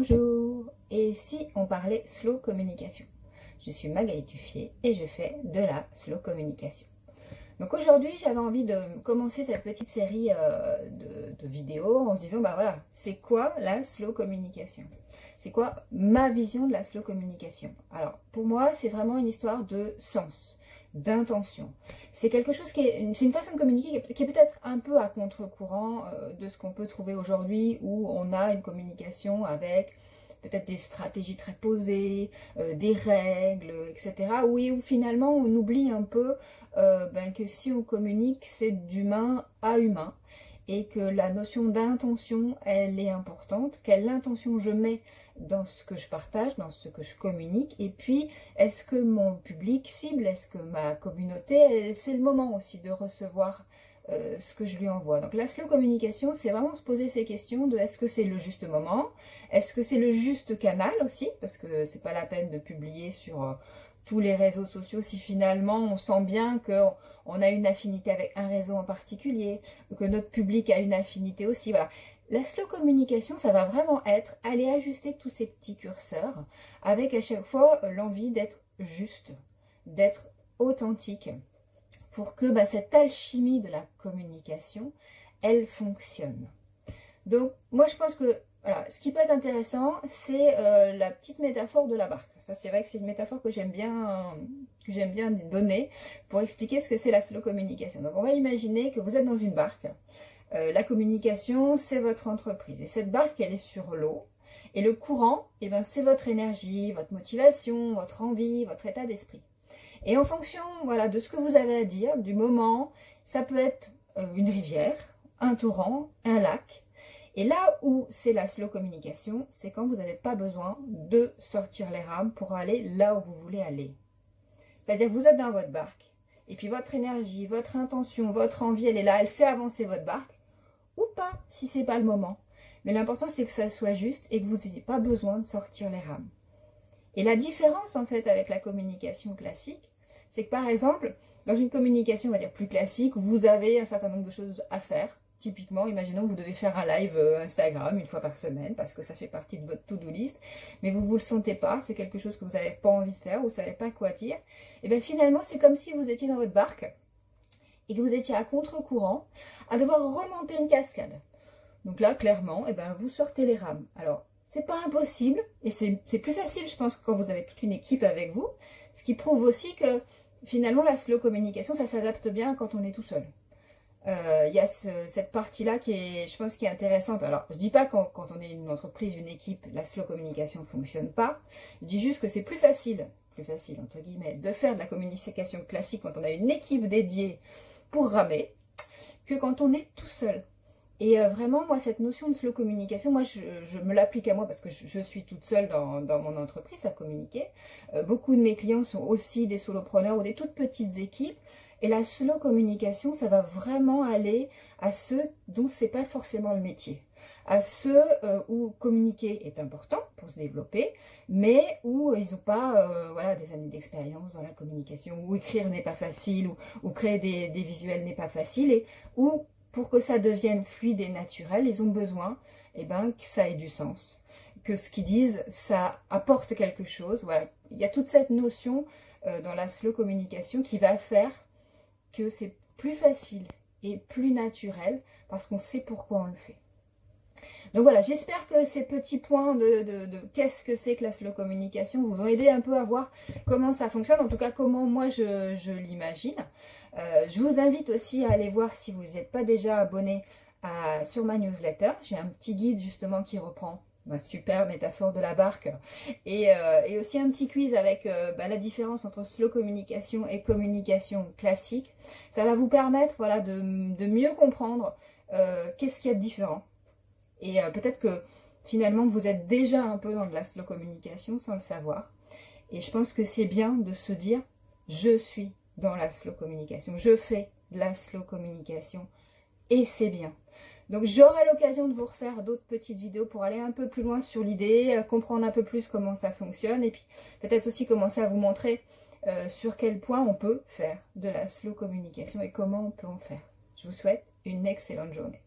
Bonjour, et si on parlait slow communication? Je suis Magali Tuffier et je fais de la slow communication. Donc aujourd'hui j'avais envie de commencer cette petite série de vidéos en se disant bah voilà, c'est quoi la slow communication? C'est quoi ma vision de la slow communication? Alors pour moi c'est vraiment une histoire de sens, d'intention. C'est quelque chose qui est, c'est une façon de communiquer qui est peut-être un peu à contre-courant de ce qu'on peut trouver aujourd'hui, où on a une communication avec peut-être des stratégies très posées, des règles, etc. Oui, où finalement on oublie un peu que si on communique, c'est d'humain à humain, et que la notion d'intention, elle est importante. Quelle intention je mets dans ce que je partage, dans ce que je communique, et puis est-ce que mon public cible, est-ce que ma communauté, c'est le moment aussi de recevoir ce que je lui envoie. Donc la slow communication, c'est vraiment se poser ces questions de est-ce que c'est le juste moment, est-ce que c'est le juste canal aussi, parce que c'est pas la peine de publier sur tous les réseaux sociaux si finalement on sent bien qu'on a une affinité avec un réseau en particulier, ou que notre public a une affinité aussi. Voilà. La slow communication, ça va vraiment être aller ajuster tous ces petits curseurs avec à chaque fois l'envie d'être juste, d'être authentique, pour que cette alchimie de la communication, elle fonctionne. Donc moi je pense que voilà, ce qui peut être intéressant, c'est la petite métaphore de la barque. Ça c'est vrai que c'est une métaphore que j'aime bien donner pour expliquer ce que c'est la slow communication. Donc on va imaginer que vous êtes dans une barque. La communication, c'est votre entreprise. Et cette barque, elle est sur l'eau. Et le courant, c'est votre énergie, votre motivation, votre envie, votre état d'esprit. Et en fonction de ce que vous avez à dire, du moment, ça peut être une rivière, un torrent, un lac. Et là où c'est la slow communication, c'est quand vous n'avez pas besoin de sortir les rames pour aller là où vous voulez aller. C'est-à-dire que vous êtes dans votre barque, et puis votre énergie, votre intention, votre envie, elle est là, elle fait avancer votre barque, ou pas, si c'est pas le moment. Mais l'important, c'est que ça soit juste et que vous n'ayez pas besoin de sortir les rames. Et la différence, en fait, avec la communication classique, c'est que, par exemple, dans une communication, on va dire, plus classique, vous avez un certain nombre de choses à faire. Typiquement, imaginons que vous devez faire un live Instagram une fois par semaine, parce que ça fait partie de votre to-do list, mais vous ne le sentez pas, c'est quelque chose que vous n'avez pas envie de faire, vous ne savez pas quoi dire. Et bien finalement, c'est comme si vous étiez dans votre barque, et que vous étiez à contre-courant, à devoir remonter une cascade. Donc là, clairement, vous sortez les rames. Alors, c'est pas impossible, et c'est plus facile, je pense, quand vous avez toute une équipe avec vous, ce qui prouve aussi que, finalement, la slow communication, ça s'adapte bien quand on est tout seul. Il y a cette partie-là qui est, je pense, qui est intéressante. Alors, je dis pas quand on est une entreprise, une équipe, la slow communication fonctionne pas. Je dis juste que c'est plus facile, entre guillemets, de faire de la communication classique quand on a une équipe dédiée pour ramer, que quand on est tout seul. Et vraiment, moi, cette notion de slow communication, moi, je me l'applique à moi parce que je suis toute seule dans mon entreprise à communiquer. Beaucoup de mes clients sont aussi des solopreneurs ou des toutes petites équipes. Et la slow communication, ça va vraiment aller à ceux dont c'est pas forcément le métier. À ceux où communiquer est important pour se développer, mais où ils n'ont pas des années d'expérience dans la communication, où écrire n'est pas facile, ou créer des visuels n'est pas facile, et où pour que ça devienne fluide et naturel, ils ont besoin que ça ait du sens, que ce qu'ils disent, ça apporte quelque chose. Voilà. Il y a toute cette notion dans la slow communication qui va faire que c'est plus facile et plus naturel parce qu'on sait pourquoi on le fait. Donc voilà, j'espère que ces petits points de qu'est-ce que c'est que la slow communication vous ont aidé un peu à voir comment ça fonctionne, en tout cas comment moi je l'imagine. Je vous invite aussi à aller voir si vous n'êtes pas déjà abonné sur ma newsletter. J'ai un petit guide justement qui reprend ma super métaphore de la barque et aussi un petit quiz avec la différence entre slow communication et communication classique. Ça va vous permettre de mieux comprendre qu'est-ce qu'il y a de différent. Et peut-être que finalement vous êtes déjà un peu dans de la slow communication sans le savoir. Et je pense que c'est bien de se dire je suis dans la slow communication, je fais de la slow communication et c'est bien. Donc j'aurai l'occasion de vous refaire d'autres petites vidéos pour aller un peu plus loin sur l'idée, comprendre un peu plus comment ça fonctionne et puis peut-être aussi commencer à vous montrer sur quel point on peut faire de la slow communication et comment on peut en faire. Je vous souhaite une excellente journée.